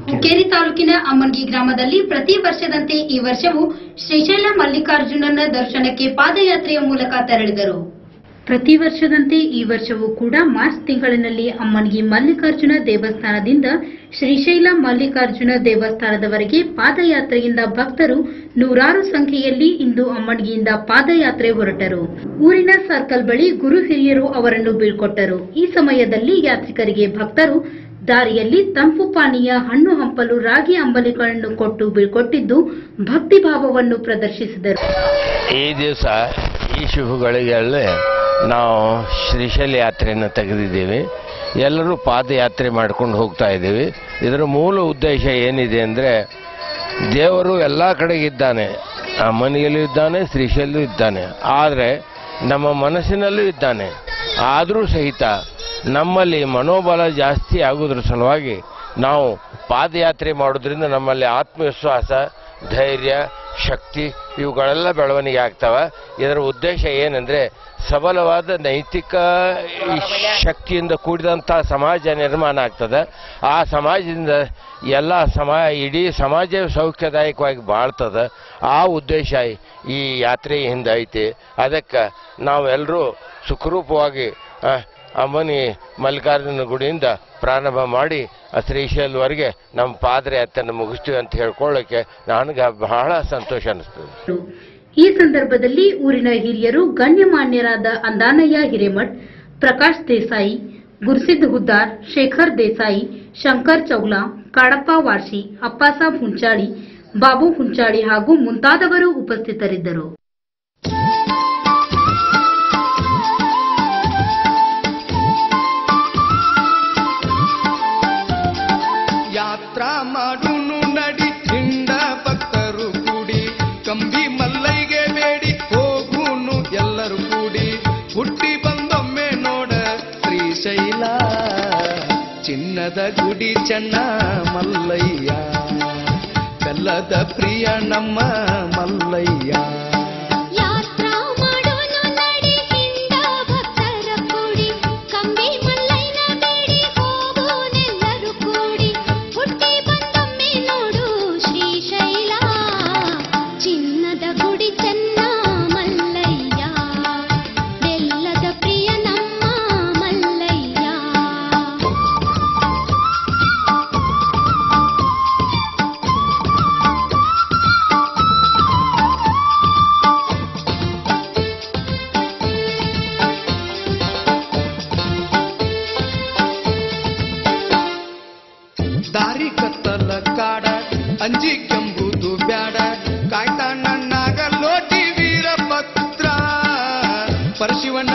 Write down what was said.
ಹುಕ್ಕೇರಿ ತಾಲೂಕಿನ ಅಮ್ಮನ್ಗಿ ಗ್ರಾಮದಲ್ಲಿ ಪ್ರತಿ ವರ್ಷದಂತೆ ಈ ವರ್ಷವೂ ಶ್ರೀಶೈಲ ಮಲ್ಲಿಕಾರ್ಜುನನ ದರ್ಶನಕ್ಕೆ ಪಾದಯಾತ್ರೆಯ ಮೂಲಕ ತೆರಳಿದರು. ಪ್ರತಿ ವರ್ಷದಂತೆ ಈ ವರ್ಷವೂ ಕೂಡ ಮಾರ್ಚ್ ತಿಂಗಳಿನಲ್ಲಿ ಅಮ್ಮನ್ಗಿ ಮಲ್ಲಿಕಾರ್ಜುನ ದೇವಸ್ಥಾನದಿಂದ ಶ್ರೀಶೈಲ ಮಲ್ಲಿಕಾರ್ಜುನ ದೇವಸ್ಥಾನದವರೆಗೆ ಪಾದಯಾತ್ರೆಯಿಂದ ಭಕ್ತರು ನೂರಾರು ಸಂಖ್ಯೆಯಲ್ಲಿ ಇಂದು ಅಮ್ಮನ್ಗಿಯಿಂದ ಪಾದಯಾತ್ರೆ ಹೊರಟರು. ಊರಿನ ಸರ್ಕಲ್ ಬಳಿ ಗುರು ಹಿರಿಯರು ಅವರನ್ನು ಬೀಳ್ಕೊಟ್ಟರು. ಈ ಸಮಯದಲ್ಲಿ ಯಾತ್ರಿಕರಿಗೆ ಭಕ್ತರು ದಾರಿಯಲ್ಲಿ ತಂಪು ಪಾನೀಯ, ಹಣ್ಣು ಹಂಪಲು, ರಾಗಿ ಅಂಬಲಿಗಳನ್ನು ಕೊಟ್ಟು ಬೀಳ್ಕೊಟ್ಟಿದ್ದು ಭಕ್ತಿಭಾವವನ್ನು ಪ್ರದರ್ಶಿಸಿದರು. ಈ ದಿವಸ ಈ ಶುಭಗಳಿಗೆಲ್ಲೇ ನಾವು ಶ್ರೀಶೈಲ ಯಾತ್ರೆಯನ್ನು ತೆಗೆದಿದ್ದೀವಿ. ಎಲ್ಲರೂ ಪಾದಯಾತ್ರೆ ಮಾಡ್ಕೊಂಡು ಹೋಗ್ತಾ ಇದ್ದೀವಿ. ಇದರ ಮೂಲ ಉದ್ದೇಶ ಏನಿದೆ ಅಂದರೆ, ದೇವರು ಎಲ್ಲ ಕಡೆಗಿದ್ದಾನೆ, ಅಮ್ಮನಿಯಲ್ಲೂ ಇದ್ದಾನೆ, ಶ್ರೀಶೈಲೂ ಇದ್ದಾನೆ, ಆದರೆ ನಮ್ಮ ಮನಸ್ಸಿನಲ್ಲೂ ಇದ್ದಾನೆ. ಆದರೂ ಸಹಿತ ನಮ್ಮಲ್ಲಿ ಮನೋಬಲ ಜಾಸ್ತಿ ಆಗೋದ್ರ ಸಲುವಾಗಿ ನಾವು ಪಾದಯಾತ್ರೆ ಮಾಡೋದ್ರಿಂದ ನಮ್ಮಲ್ಲಿ ಆತ್ಮವಿಶ್ವಾಸ, ಧೈರ್ಯ, ಶಕ್ತಿ ಇವುಗಳೆಲ್ಲ ಬೆಳವಣಿಗೆ ಆಗ್ತವೆ. ಇದರ ಉದ್ದೇಶ ಏನಂದರೆ, ಸಬಲವಾದ ನೈತಿಕ ಶಕ್ತಿಯಿಂದ ಕೂಡಿದಂಥ ಸಮಾಜ ನಿರ್ಮಾಣ ಆಗ್ತದೆ. ಆ ಸಮಾಜದಿಂದ ಎಲ್ಲ ಇಡೀ ಸಮಾಜ ಸೌಖ್ಯದಾಯಕವಾಗಿ ಬಾಳ್ತದೆ. ಆ ಉದ್ದೇಶ ಈ ಯಾತ್ರೆ ಹಿಂದೆ ಐತಿ. ಅದಕ್ಕೆ ನಾವೆಲ್ಲರೂ ಸುಖರೂಪವಾಗಿ ಅಮ್ಮನಿ ಮಲ್ಲಿಕಾರ್ಜುನ ಗುಡಿಯಿಂದ ಪ್ರಾರಂಭ ಮಾಡಿ ಶ್ರೀಶೈಲವರೆಗೆ ನಮ್ಮ ಪಾದಯಾತ್ರೆಯನ್ನು ಮುಗಿಸ್ತೀವಿ ಅಂತ ಹೇಳ್ಕೊಳ್ಳೋಕೆ ನನಗೆ ಬಹಳ ಸಂತೋಷ ಅನಿಸ್ತದೆ. ಈ ಸಂದರ್ಭದಲ್ಲಿ ಊರಿನ ಹಿರಿಯರು ಗಣ್ಯಮಾನ್ಯರಾದ ಅಂದಾನಯ್ಯ ಹಿರೇಮಠ್, ಪ್ರಕಾಶ್ ದೇಸಾಯಿ, ಗುರುಸಿದ್ಧ ಹುದ್ದಾರ್, ಶೇಖರ್ ದೇಸಾಯಿ, ಶಂಕರ್ ಚೌಲಾ, ಕಾಡಪ್ಪ ವಾರ್ಷಿ, ಅಪ್ಪಾಸಾಬ್ ಹುಂಚಾಳಿ, ಬಾಬು ಹುಂಚಾಳಿ ಹಾಗೂ ಮುಂತಾದವರು ಉಪಸ್ಥಿತರಿದ್ದರು. ಯಾತ್ರಾ ಮಾಡುನು ನಡಿ ಹಿಂಡ ಭಕ್ತರು ಕೂಡಿ, ಕಂಬಿ ಮಲ್ಲೈಗೆ ಬೇಡಿ ಹೋಗುನು ಎಲ್ಲರೂ ಕೂಡಿ, ಹುಟ್ಟಿ ಬಂದೊಮ್ಮೆ ನೋಡ ಶ್ರೀಶೈಲ ಚಿನ್ನದ ಗುಡಿ ಚೆನ್ನ ಮಲ್ಲಯ್ಯ, ಬೆಲ್ಲದ ಪ್ರಿಯ ನಮ್ಮ ಮಲ್ಲಯ್ಯ. ದಾರಿ ಕತ್ತಲ ಕಾಡ ಅಂಜಿ ಕೆಂಬುದು ಬ್ಯಾಡ, ಕಾಯ್ತಾ ನನ್ನಾಗ ಲೋಟಿ ವೀರಭದ್ರ, ಪರಶಿವನ